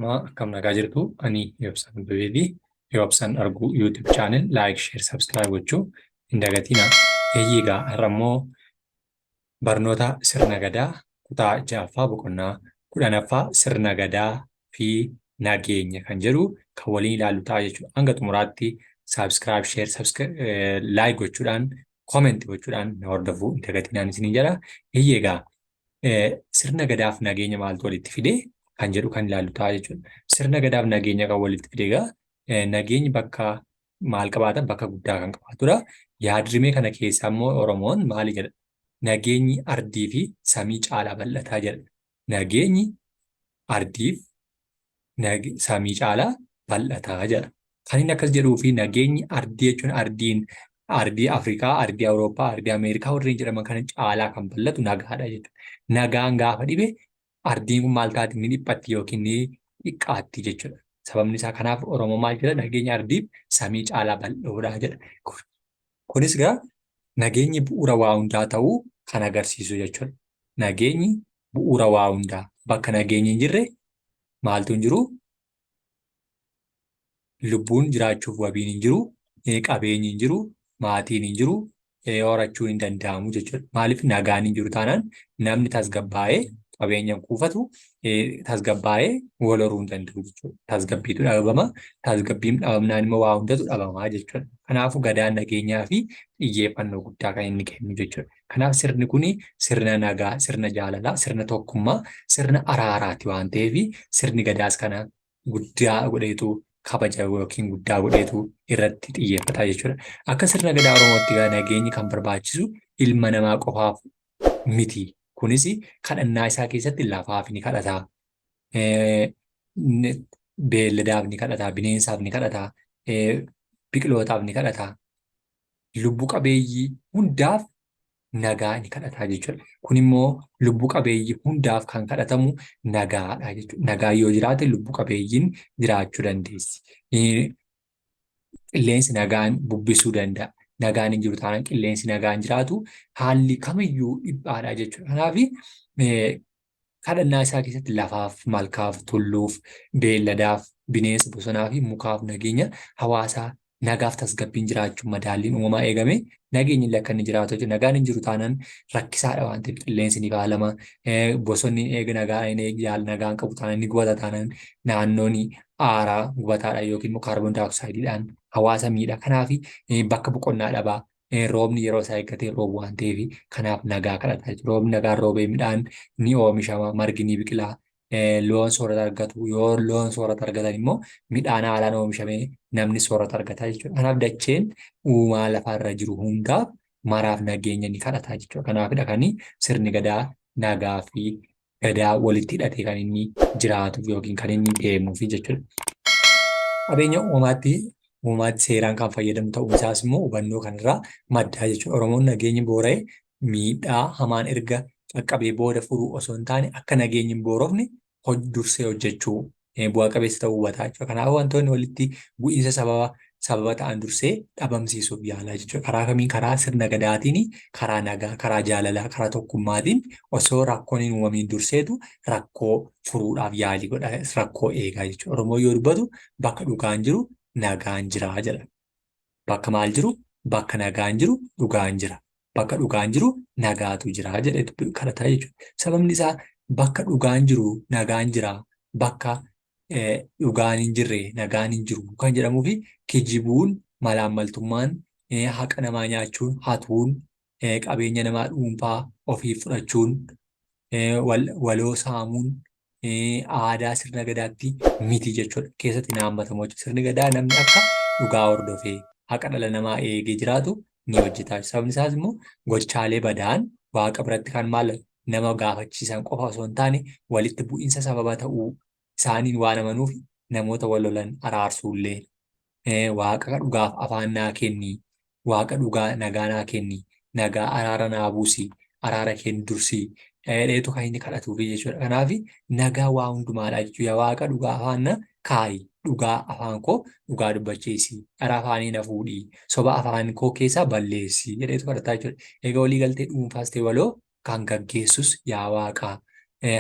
Akkam nagaa jirtu ani Yoobsaan Bebeetii. Yoobsaan arguu YouTube channel like, share, subscribe gochuu hin dagatinaa. Egaa har'a immoo barnoota sirna gadaa kutaa 6ffaa boqonnaa 10ffaa sirna gadaa fi nageenya kan jedhu kan waliin ilaallu ta'a jechuudha. Hanga xumuraatti subscribe, share, like gochuudhaan comment gochuudhaan na hordofuu hin dagatinaan isiniin jedha. Egaa sirna gadaaf nageenya maaltu walitti fidee kan jedhu kan ilaallu ta'a jechuudha. Sirna gadaaf nageenya kan walitti fide egaa nageenyi bakka maal qabaatan bakka guddaa kan qabaatudha. Yaadrimee kana keessaa immoo Oromoon maali jedha? Nageenyi ardii fi samii caalaa bal'ataa jedha. Nageenyi ardii fi samii caalaa bal'ataa jedha. Kan inni akkas jedhuu fi nageenyi ardii jechuun ardii Afrikaa, ardii Awurooppaa, ardii Ameerikaa warreen jedhaman kana caalaa kan bal'atu nagaadha jechuudha. Nagaan gaafa dhibe ardiin kun maal taati? Ni dhiphatti yookiin ni xiqqaatti jechuudha. Sababni isaa kanaaf Oromoo maal jedha? Nageenya ardiif samii caalaa bal'oodha jedha. Kunis egaa nageenyi bu'uura waa hundaa ta'uu kan agarsiisu jechuudha. Nageenyi bu'uura waa hundaa. Bakka nageenyi hin jirre maaltu hin jiru? Lubbuun jiraachuuf wabiin hin jiru, qabeenyi hin jiru, maatiin hin jiru, horachuun hin danda'amu jechuudha. Maaliif nagaan hin jiru taanaan namni tasgabbaa'ee qabeenyaan kuufatu tasgabbaa'ee wal horuu hin danda'u jechuudha. Tasgabbiitu dhabama. Tasgabbiin dhabamnaan immoo waa hundatu dhabamaa jechuudha. Kanaafuu gadaan nageenyaa fi xiyyeeffannoo guddaa kan inni kennu jechuudha. Kanaaf sirni kun sirna nagaa, sirna jaalalaa, sirna tokkummaa, sirna araaraati waan ta'eef sirni gadaas kana guddaa godheetu kabaja yookiin guddaa godheetu irratti xiyyeeffata jechuudha. Akka sirna gadaa Oromootti nageenyi kan barbaachisu ilma namaa qofaaf miti. Kunis kadhannaa isaa keessatti lafaaf ni kadhataa, beelladaaf ni kadhataa, bineensaaf ni kadhataa, biqilootaaf ni kadhataa, lubbu qabeeyyii hundaaf nagaa ni kadhataa jechuudha. Kun immoo lubbu qabeeyyii hundaaf kan kadhatamu nagaadha jechuudha. Nagaa yoo jiraate lubbu qabeeyyiin jiraachuu dandeessi. Qilleensi nagaan bubbisuu danda'a. Nagaan hin jiru taanaan qilleensi nagaan jiraatu haalli kamiyyuu dhiphaadha jechuudha. Kanaaf kadhannaa isaa keessatti lafaaf, malkaaf, tulluuf, beelladaaf, bineensa bosonaa fi mukaaf nageenya hawaasaa nagaaf tasgabbiin jiraachuun madaalliin uumamaa eegame nageenyi illee akka inni jiraatu jechuudha. Nagaan hin jiru taanaan rakkisaadha waan ta'eef qilleensi ni faalama. Bosonni eega nagaan qabu taanaan ni gubata taanaan naannoon aaraa gubataadha yookiin immoo kaarboon daayoksaayidiidhaan hawaasa miidha. Kanaaf bakka boqonnaa dhabaa. Roobni yeroo isaa eeggatee roobu waan ta'eef kanaaf nagaa kadhataa jechuudha. Roobni nagaan roobee midhaan ni oomishama, margi ni biqila. Loon soorata argatu. Yoo loon soorata argatan immoo midhaan haalaan oomishamee namni soorata argata jechuudha. Kanaaf dacheen uumaa lafarra jiru hundaaf maraaf nageenya ni kadhataa jechuudha. Kanaafidha kan sirni gadaa nagaa fi gadaa walitti hidhatee kan inni jiraatuuf yookiin kan inni deemuuf jechuudha. Qabeenya uumaatti seeraan kan fayyadamu ta'uu isaas immoo hubannoo kanarraa maddaa jechuudha. Oromoon nageenyi boora'ee miidhaa hamaan erga qaqqabee booda furuu osoo hin taane akka nageenyi hin boorofne dursee hojjechuu bu'aa qabeessa ta'uu hubataa jechuudha. Kanaaf wantoonni walitti bu'iinsa sababa ta'an dursee dhabamsiisuuf yaalaa jechuudha. Karaa kamiin? Karaa sirna gadaatiin, karaa nagaa, karaa jaalalaa, karaa tokkummaatiin osoo rakkoon hin uumamiin durseetu rakkoo furuudhaaf yaalii godha. Rakkoo eegaa jechuudha. Oromoon yoo dubbatu bakka dhugaan jiru nagaan jira jedha. Bakka maal jiru? Bakka nagaan jiru dhugaan jira. Bakka dhugaan jiru nagaatu jira jedhee kadhataa jechuudha. Sababni isaa bakka dhugaan jiru nagaan jira. Bakka dhugaan hin jirre nagaan hin jiru kan jedhamuu fi kijibuun, malaammaltummaan, haqa namaa nyaachuun, hatuun, qabeenya namaa dhuunfaa ofiif fudhachuun, waloo saamuun aadaa sirna gadaatti miti jechuudha. Keessatti ni haammatamu jechuudha. Sirni gadaa namni akka dhugaa hordofee haqa dhala namaa eegee jiraatu ni hojjeta. Sababni isaas immoo gochaalee badaan waaqa biratti kan maal nama gaafachiisan qofa osoo hin taane walitti bu'iinsa sababa ta'uu isaaniin waan amanuuf namoota wal lolan araarsuullee waaqa dhugaaf afaan naa kenni, waaqa dhugaa nagaa naa kenni, nagaa araara naa buusi, araara kenni dursi dheetu kan inni kadhatuufi jechuudha. Kanaaf nagaa waa hundumaadha jechuudha. Waaqa dhugaa afaan na kaayi. Dhugaa afaan koo dhugaa dubbachiisi. Dhara afaanii na fuudhii. Soba afaan koo keessaa balleessi jedheetu kadhataa jechuudha. Egaa walii galtee dhuunfaas ta'e waloo kan gaggeessus yaa Waaqaa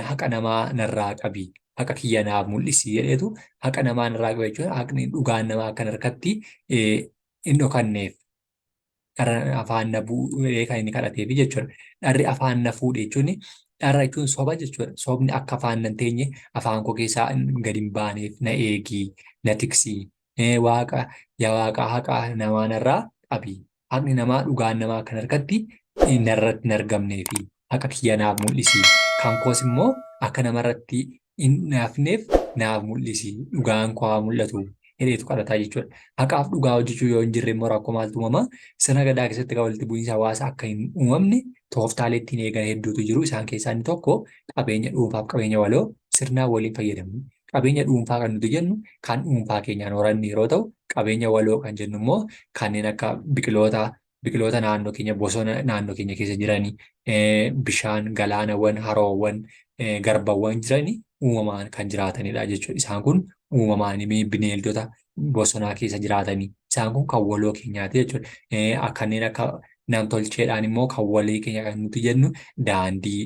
haqa namaa narraa qabi. haqa kiyya naaf mul'isi jedheetu haqa namaan irraa qaba jechuudha. Haqni dhugaan namaa akkan harkatti hin dhokanneef. Dharra afaan na bu'ee kan inni kadhateefi jechuudha. Dharri afaan na fuudhe jechuun dharra jechuun soba jechuudha. Sobni akka afaan nan teenye afaan koo keessaa gadi hin baaneef na eegi, na tiksi. Waaqa yaa waaqa haqa namaa narraa qabi. Haqni namaa dhugaan namaa kan harkatti narratti hin argamnee fi haqa kiyya naaf mul'isi. Kan koos immoo akka namarratti hin naafneef naaf mul'isi. Dhugaan koo haa mul'atu. Hidheetu kadhataa jechuudha. Haqaaf dhugaa hojjechuu yoo hin jirre immoo rakkoo maaltu uumama? Sirna gadaa keessatti kan walitti bu'iinsa hawaasaa akka hin uumamne tooftaalee ittiin eegan hedduutu jiru. Isaan keessaa inni tokko qabeenya dhuunfaaf qabeenya waloo sirnaan waliin fayyadamu. Qabeenya dhuunfaa kan nuti jennu kan dhuunfaa keenyaan horanne yeroo ta'u, qabeenya waloo kan jennu immoo kanneen akka biqiloota naannoo keenya, bosona naannoo keenya keessa jiranii, bishaan, galaanawwan, haroowwan, garbawwan jiranii uumamaan kan jiraatanidha jechuudha. Isaan kun uumamaan bineeldota bosonaa keessa jiraatanii isaan kun kan waloo keenyaati jechuudha. Kanneen akka nam-tolcheedhaan immoo kan walii keenya kan nuti jennu daandii,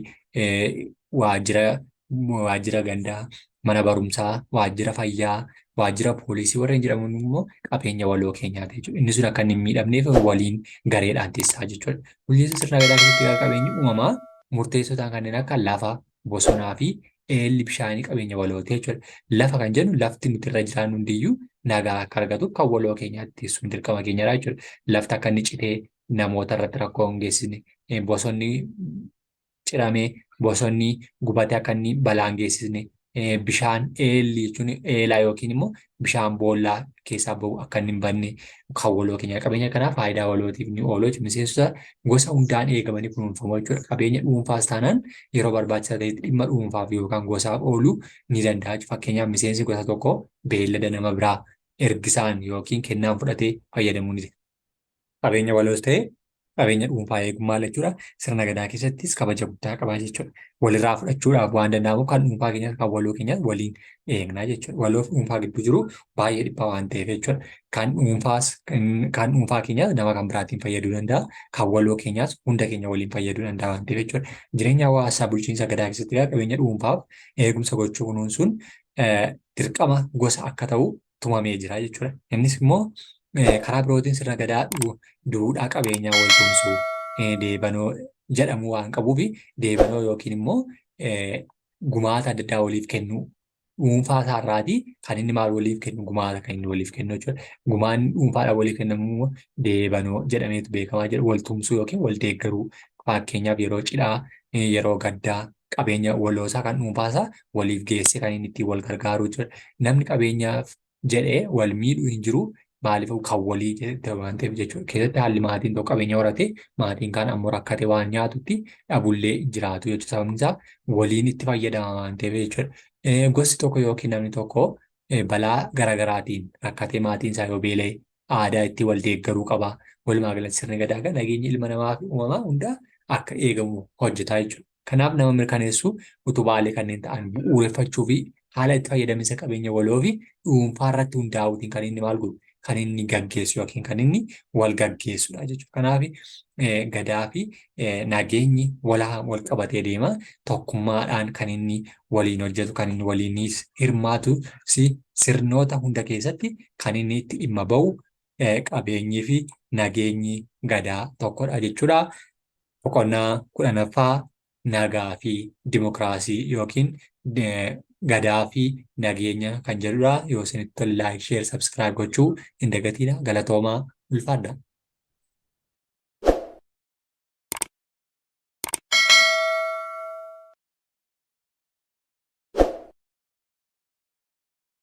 waajjira gandaa, mana barumsaa, waajjira fayyaa, waajjira poolisii warreen jedhaman immoo qabeenya waloo keenyaati jechuudha. Inni sun akka inni hin miidhamneef waliin gareedhaan teessaa jechuudha. Bulchiinsa sirna gadaa keessatti qabeenyi uumamaa murteessoo ta'an kanneen akka lafa, bosonaa fi eelli bishaanii qabeenya walooti jechuudha. Lafa kan jennu lafti nuti irra jiraannu hundiyyuu nagaa akka argatu kan waloo keenyaatti teessuun dirqama keenyadha jechuudha. Lafti akka inni citee namoota irratti rakkoo hin geessisne, bosonni ciramee, bosonni gubatee akka inni balaa hin geessisne, bishaan eelli jechuun eelaa yookiin immoo bishaan boollaa keessaa bahu akka inni hin banne kan waloo keenya. Qabeenya kanaaf faayidaa walootiif ni oolu jechuudha. Miseensota gosa hundaan eegamanii kunuunfamu jechuudha. Qabeenya dhuunfaas taanaan yeroo barbaachisaa ta'etti dhimma dhuunfaaf yookaan gosaaf ooluu ni danda'a. Fakkeenyaaf miseensi gosa tokko beellada nama biraa ergisaan yookiin kennaan fudhatee fayyadamuu ni danda'a. Qabeenya waloos ta'ee qabeenya dhuunfaa eegummaa jechuudha. Sirna gadaa keessattis kabaja guddaa qabaa jechuudha. Walirraa fudhachuudhaaf waan danda'amuuf kan dhuunfaa keenyas kan waloo keenyas waliin eegnaa jechuudha. Waloof dhuunfaa gidduu jiru baay'ee dhiphaa waan ta'eef jechuudha. Kan dhuunfaa keenyas nama kan biraatiin fayyaduu danda'a. Kan waloo keenyas hunda keenya waliin fayyaduu danda'a waan ta'eef jechuudha. Jireenya hawaasaa bulchiinsa gadaa keessatti qabeenya dhuunfaaf eegumsa gochuu kunuunsuun dirqama gosa akka ta'u tumamee jira jechuudha. Innis immoo karaa birootiin sirna gadaa duudhaa qabeenyaa wal tumsuu deebanoo jedhamu waan qabuuf deebanoo yookiin immoo gumaata adda addaa waliif kennu dhuunfaa isaarraatii kan inni maal waliif kennu gumaata kan inni waliif kennu jechuudha. Gumaan dhuunfaadhaan waliif kennamu deebanoo jedhameetu beekamaa jira. Wal tumsuu yookiin wal deeggaruu fakkeenyaaf yeroo cidhaa, yeroo gaddaa qabeenya waloosaa kan dhuunfaasaa waliif geesse kan inni ittiin wal gargaaruu jechuudha. Namni qabeenyaaf jedhee wal miidhuu hin jiru. Maaliif kan walii waan ta'eef jechuudha. Keessatti haalli maatiin tokko qabeenya horate maatiin kaan ammoo rakkate waan nyaatutti dhabullee jiraatu jechuudha. Sababni isaa waliin itti fayyadama waan ta'eef jechuudha. Gosti tokko yookiin namni tokko balaa garaagaraatiin rakkatee maatiin isaa yoo beela'e aadaa itti wal deeggaruu qaba. Walumaa galatti sirni gadaa nageenya ilma namaa fi uumamaa hundaa akka eegamu hojjetaa jechuudha. Kanaaf nama mirkaneessu utubaalee kanneen ta'an bu'uureffachuu fi haala itti fayyadaminsa qabeenya waloo fi dhuunfaa irratti hundaa'uutiin kan inni maal godhu kan inni gaggeessu yookiin kan inni wal gaggeessudha jechuudha. Kanaaf gadaa fi nageenyi wal qabatee deema. Tokkummaadhaan kan inni waliin hojjetu, kan inni waliinis hirmaatu sirnoota hunda keessatti kan inni itti dhimma bahu qabeenyii fi nageenyi gadaa tokkodha jechuudha. Boqonnaa 10ffaa nagaa fi dimokiraasii yookiin gadaa fi nageenya kan jedhudha. Yoo isinitti tolle laayik, sheer, sabskiraayib gochuu hin dagatiina. Galatoomaa ulfaadha.